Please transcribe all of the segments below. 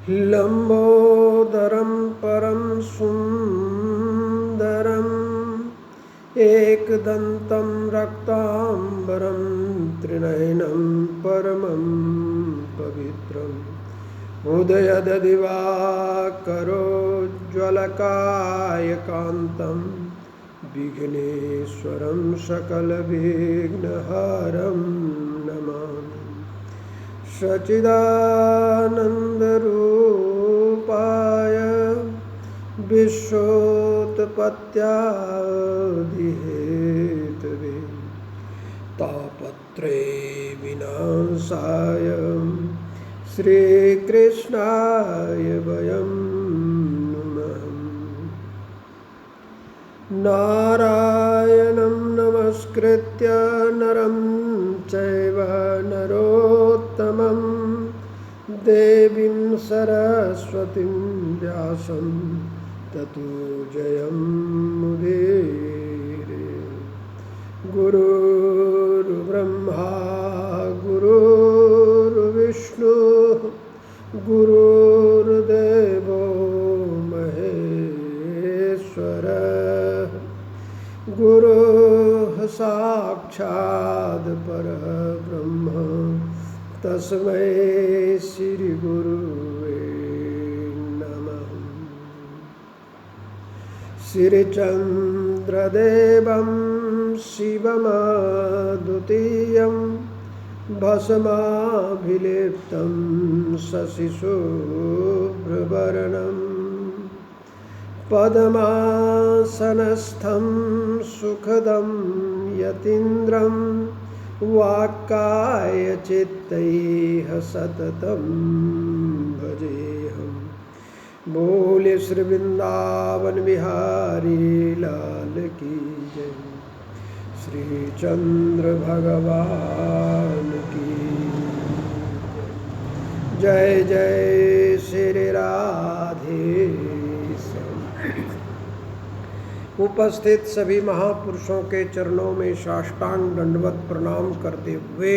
लंबोदरं परं सुंदरं एकदन्तं रक्तांबरं त्रिनयनं परमं पवित्रम् उदयददिवाकरोज्ज्वलकायकान्तं विघ्नेश्वरं सकलविघ्नहरं नमामि। सच्चिदानन्दरूपाय विश्वोत्पत्त्यादिहेतवे तापत्रय विनाशाय श्रीकृष्णाय वयं नमः। नारायणं नमस्कृत्य नरं चैव नरोत्तमं देवीं सरस्वतीं व्यासं ततो जयमुदीरये। गुरुर्ब्रह्मा गुरुर्विष्णुः गुरुर्देवो महेश्वरः गुरुः साक्षात् परब्रह्म तस्मै श्री गुरुवे नमः। श्रीचन्द्रदेवं शिवमद्वितीयं भस्माभिलेप्तं शशिशुभ्रवर्णं पद्मासनस्थं सुखदं यतीन्द्रं वाक्कायचित्तैः सततं भजेऽहम्। बोले श्री वृंदावन बिहारी लाल की जय। श्री चंद्र भगवान की जय। जय श्री राधे। उपस्थित सभी महापुरुषों के चरणों में साष्टांग दंडवत प्रणाम करते हुए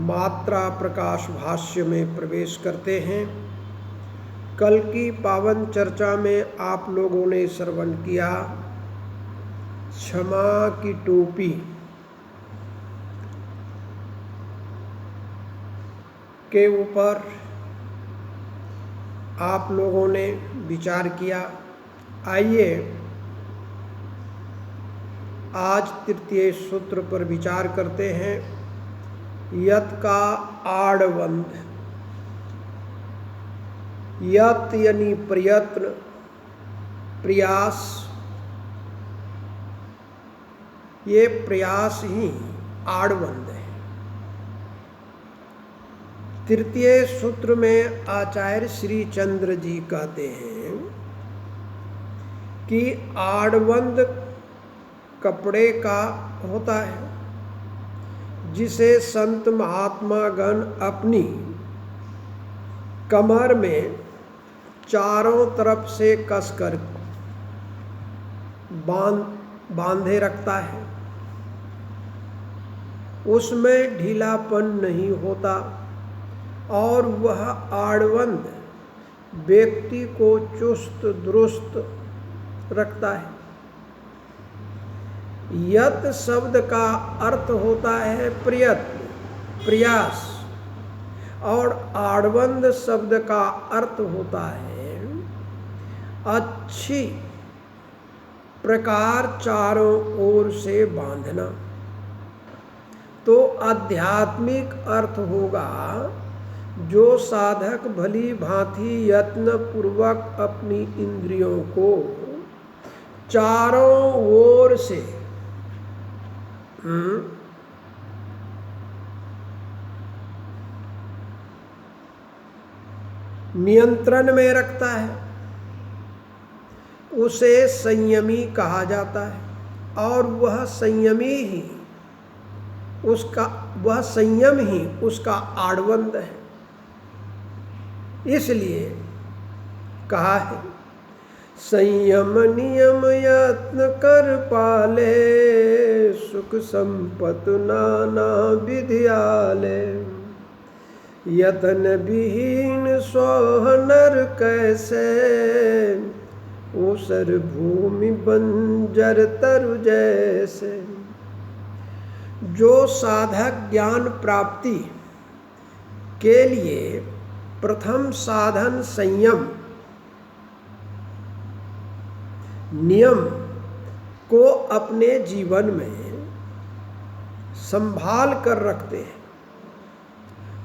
मात्रा प्रकाश भाष्य में प्रवेश करते हैं। कल की पावन चर्चा में आप लोगों ने श्रवण किया क्षमा की टोपी के ऊपर आप लोगों ने विचार किया। आइए आज तृतीय सूत्र पर विचार करते हैं। यत का आड़बंध। यत यानी प्रयत्न प्रयास, ये प्रयास ही आड़बंध है। तृतीय सूत्र में आचार्य श्री चंद्र जी कहते हैं कि आड़बंध कपड़े का होता है जिसे संत महात्मा गण अपनी कमर में चारों तरफ से कसकर बांधे रखता है। उसमें ढीलापन नहीं होता और वह आड़बंध व्यक्ति को चुस्त दुरुस्त रखता है। यत शब्द का अर्थ होता है प्रयत्न प्रयास और आड़बंध शब्द का अर्थ होता है अच्छी प्रकार चारों ओर से बांधना। तो आध्यात्मिक अर्थ होगा जो साधक भली भांति यत्न पूर्वक अपनी इंद्रियों को चारों ओर से नियंत्रण में रखता है, उसे संयमी कहा जाता है। और वह संयम ही उसका आड़बंध है। इसलिए कहा है संयम नियम यत्न कर पाले, सुख संपत नाना विधियाले। यतन विहीन सोह नर कैसे, ऊसर भूमि बंजर तरु जैसे। जो साधक ज्ञान प्राप्ति के लिए प्रथम साधन संयम नियम को अपने जीवन में संभाल कर रखते हैं,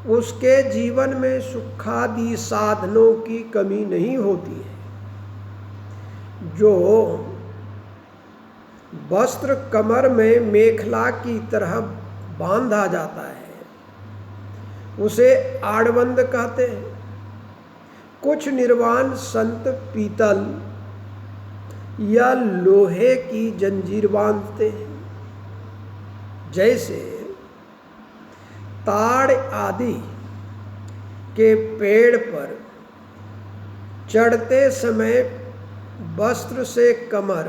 उसके जीवन में सुखादि साधनों की कमी नहीं होती है। जो वस्त्र कमर में मेखला की तरह बांधा जाता है उसे आड़बंद कहते हैं। कुछ निर्वाण संत पीतल या लोहे की जंजीर बांधते हैं। जैसे ताड़ आदि के पेड़ पर चढ़ते समय वस्त्र से कमर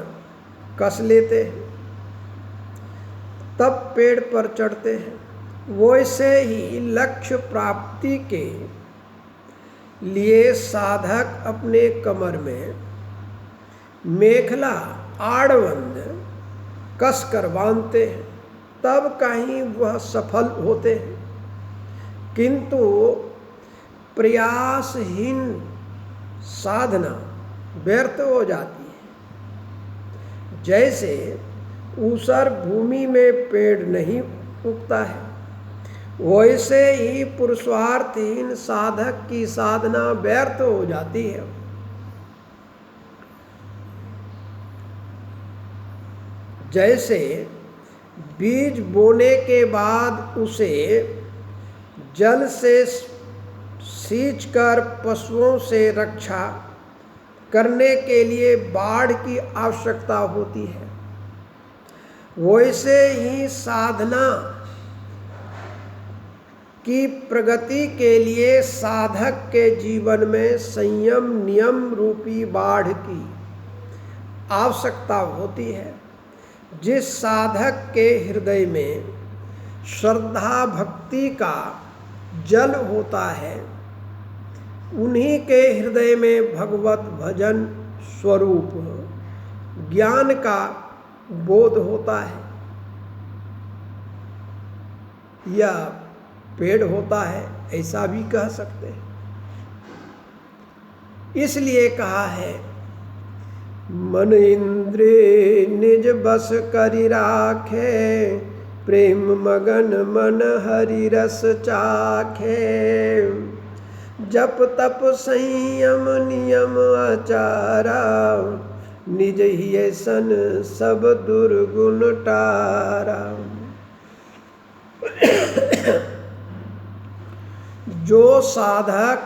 कस लेते हैं तब पेड़ पर चढ़ते हैं, वैसे ही लक्ष्य प्राप्ति के लिए साधक अपने कमर में मेखला आड़बंद कस कर बांधते हैं, तब कहीं वह सफल होते हैं। किंतु प्रयासहीन साधना व्यर्थ हो जाती है। जैसे ऊसर भूमि में पेड़ नहीं उगता है, वैसे ही पुरुषार्थहीन साधक की साधना व्यर्थ हो जाती है। जैसे बीज बोने के बाद उसे जल से सींचकर पशुओं से रक्षा करने के लिए बाढ़ की आवश्यकता होती है, वैसे ही साधना की प्रगति के लिए साधक के जीवन में संयम नियम रूपी बाढ़ की आवश्यकता होती है। जिस साधक के हृदय में श्रद्धा भक्ति का जल होता है, उन्हीं के हृदय में भगवत भजन स्वरूप ज्ञान का बोध होता है या पेड़ होता है, ऐसा भी कह सकते हैं। इसलिए कहा है, मन इंद्रिय निज बस करि राखे, प्रेम मगन मन हरि रस चाखे। जप तप संयम नियम आचारा, निज ही सन सब दुर्गुण टारा। जो साधक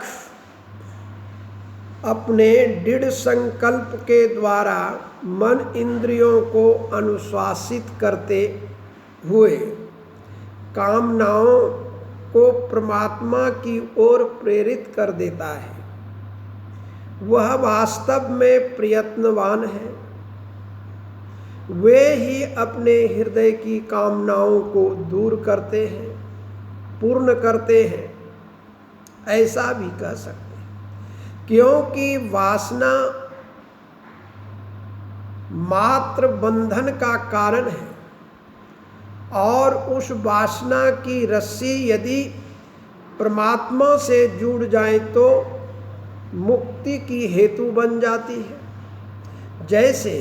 अपने दृढ़ संकल्प के द्वारा मन इंद्रियों को अनुशासित करते हुए कामनाओं को परमात्मा की ओर प्रेरित कर देता है, वह वास्तव में प्रयत्नवान है। वे ही अपने हृदय की कामनाओं को दूर करते हैं, पूर्ण करते हैं, ऐसा भी कह सकते हैं। क्योंकि वासना मात्र बंधन का कारण है और उस वासना की रस्सी यदि परमात्मा से जुड़ जाए तो मुक्ति की हेतु बन जाती है। जैसे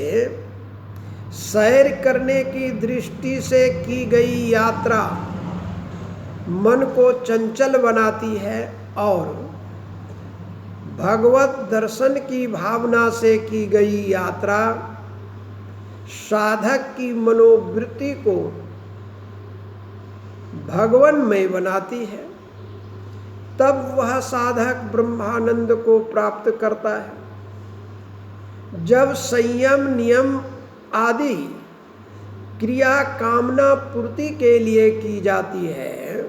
सैर करने की दृष्टि से की गई यात्रा मन को चंचल बनाती है और भगवत दर्शन की भावना से की गई यात्रा साधक की मनोवृत्ति को भगवन्मय बनाती है। तब वह साधक ब्रह्मानंद को प्राप्त करता है। जब संयम नियम आदि क्रिया कामना पूर्ति के लिए की जाती है,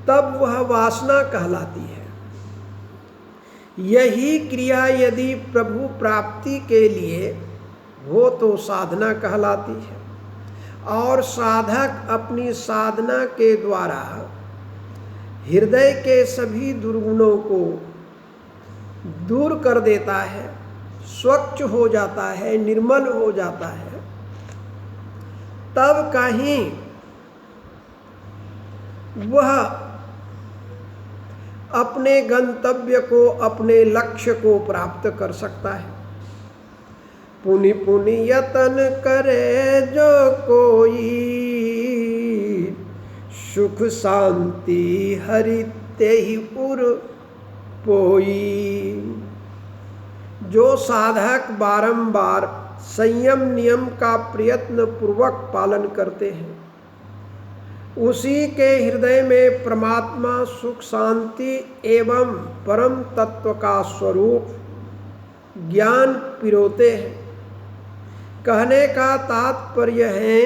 तब वह वासना कहलाती है। यही क्रिया यदि प्रभु प्राप्ति के लिए हो तो साधना कहलाती है और साधक अपनी साधना के द्वारा हृदय के सभी दुर्गुणों को दूर कर देता है, स्वच्छ हो जाता है, निर्मल हो जाता है, तब कहीं वह अपने गंतव्य को, अपने लक्ष्य को प्राप्त कर सकता है। पुनि पुनि यतन करे जो कोई, सुख शांति हरि तेहि उर पोई। जो साधक बारंबार संयम नियम का प्रयत्न पूर्वक पालन करते हैं, उसी के हृदय में परमात्मा सुख शांति एवं परम तत्व का स्वरूप ज्ञान पिरोते हैं। कहने का तात्पर्य है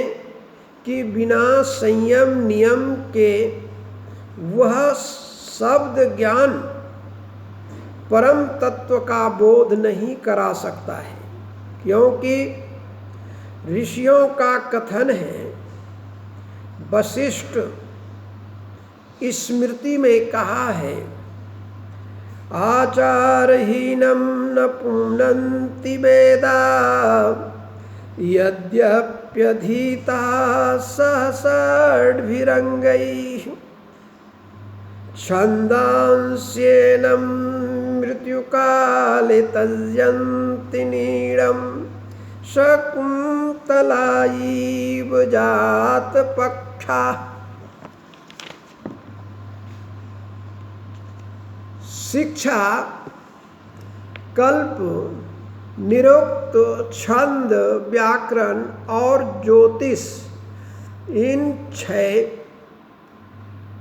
कि बिना संयम नियम के वह शब्द ज्ञान परम तत्व का बोध नहीं करा सकता है, क्योंकि ऋषियों का कथन है, वशिष्ठ स्मृति में कहा है, आचारहीनम न पुनन्ति वेदा यद्यप्यधीता सहस्रभिरंगैः छन्दांस्येनं मृत्युकाले त्यजन्ति नीडं शकुन्तलाइव जातपक्षा। शिक्षा, कल्प, निरुक्त, छंद, व्याकरण और ज्योतिष, इन 6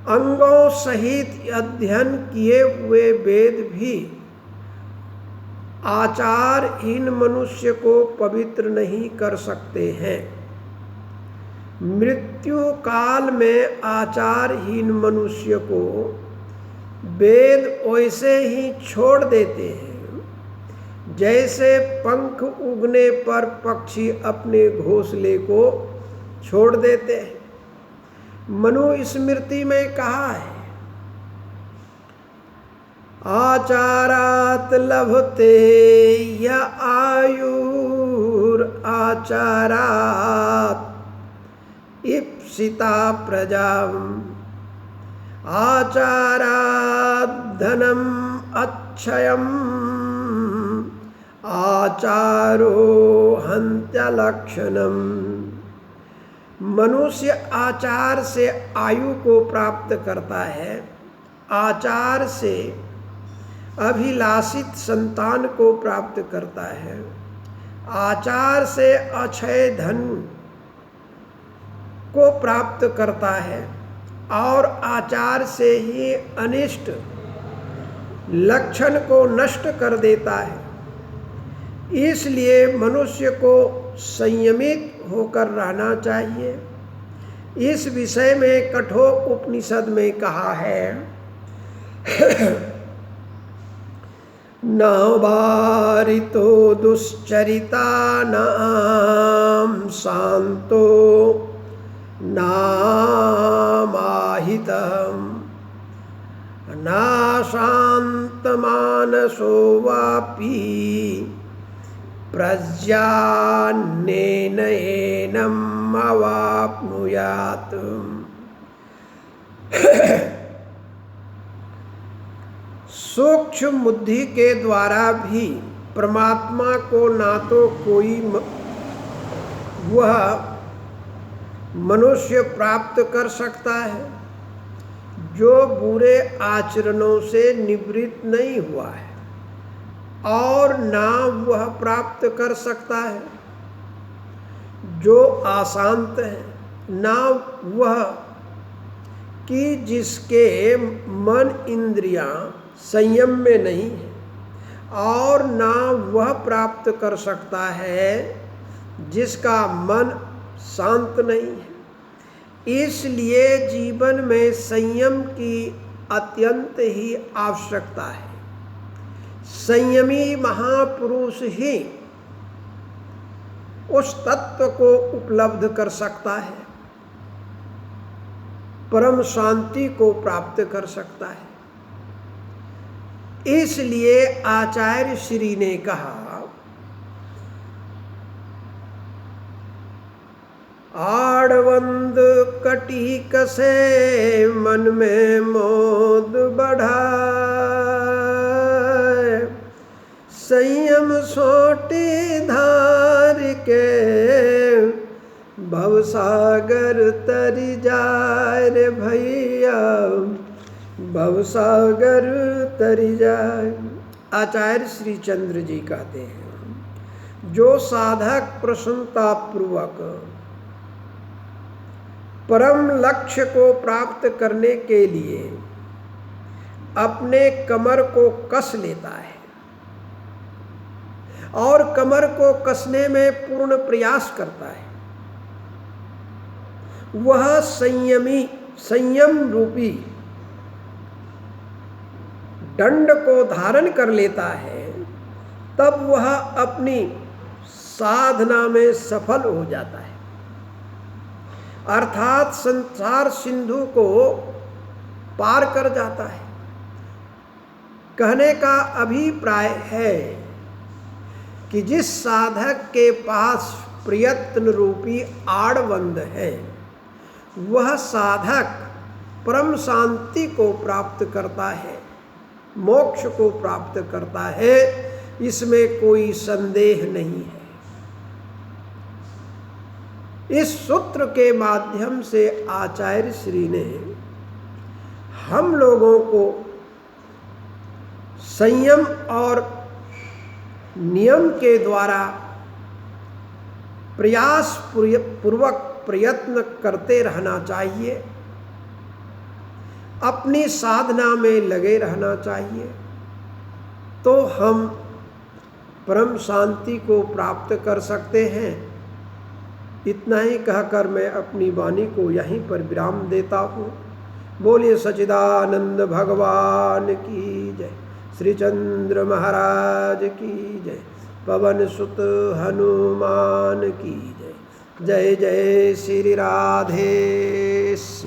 अंगों सहित अध्ययन किए हुए वेद भी आचारहीन मनुष्य को पवित्र नहीं कर सकते हैं। मृत्यु काल में आचारहीन मनुष्य को वेद वैसे ही छोड़ देते हैं जैसे पंख उगने पर पक्षी अपने घोंसले को छोड़ देते हैं। मनु स्मृति में कहा है, आचारात लभते य आयुर आचारात इप्सिता प्रजाम आचारात धनम अक्षयम आचारो हन्त्यलक्षणम। मनुष्य आचार से आयु को प्राप्त करता है, आचार से अभिलाषित संतान को प्राप्त करता है, आचार से अक्षय धन को प्राप्त करता है और आचार से ही अनिष्ट लक्षण को नष्ट कर देता है। इसलिए मनुष्य को संयमित होकर रहना चाहिए। इस विषय में कठोर उपनिषद में कहा है, न वारितो दुश्चरिता नाम शांतो नामाहितम न शांतमानसो वापि प्रज्ञानेनैनम् अवाप्नुयात्। सूक्ष्म बुद्धि के द्वारा भी परमात्मा को ना तो कोई वह मनुष्य प्राप्त कर सकता है जो बुरे आचरणों से निवृत्त नहीं हुआ है, और ना वह प्राप्त कर सकता है जो अशांत है, ना वह कि जिसके मन इंद्रियां संयम में नहीं है, और ना वह प्राप्त कर सकता है जिसका मन शांत नहीं है। इसलिए जीवन में संयम की अत्यंत ही आवश्यकता है। संयमी महापुरुष ही उस तत्व को उपलब्ध कर सकता है। परम शांति को प्राप्त कर सकता है। इसलिए आचार्य श्री ने कहा, आड़वंद कटी कसे मन में मोद बढ़ाए, संयम सोटी धार के भवसागर तरी जाए रे भैया, भवसागर तरी जाए। आचार्य श्री चंद्र जी कहते हैं, जो साधक प्रसन्नता पूर्वक परम लक्ष्य को प्राप्त करने के लिए अपने कमर को कस लेता है और कमर को कसने में पूर्ण प्रयास करता है, वह संयम रूपी दंड को धारण कर लेता है, तब वह अपनी साधना में सफल हो जाता है। अर्थात संसार सिंधु को पार कर जाता है। कहने का अभिप्राय है कि जिस साधक के पास प्रयत्न रूपी आड़बंद है, वह साधक परम शांति को प्राप्त करता है, मोक्ष को प्राप्त करता है, इसमें कोई संदेह नहीं है। इस सूत्र के माध्यम से आचार्य श्री ने हम लोगों को संयम और नियम के द्वारा प्रयास पूर्वक प्रयत्न करते रहना चाहिए, अपनी साधना में लगे रहना चाहिए, तो हम परम शांति को प्राप्त कर सकते हैं। इतना ही कहकर मैं अपनी वाणी को यहीं पर विराम देता हूँ। बोलिए सच्चिदानंद भगवान की जय, श्री चंद्र महाराज की जय, पवन सुत हनुमान की जय। जय जय श्री राधे।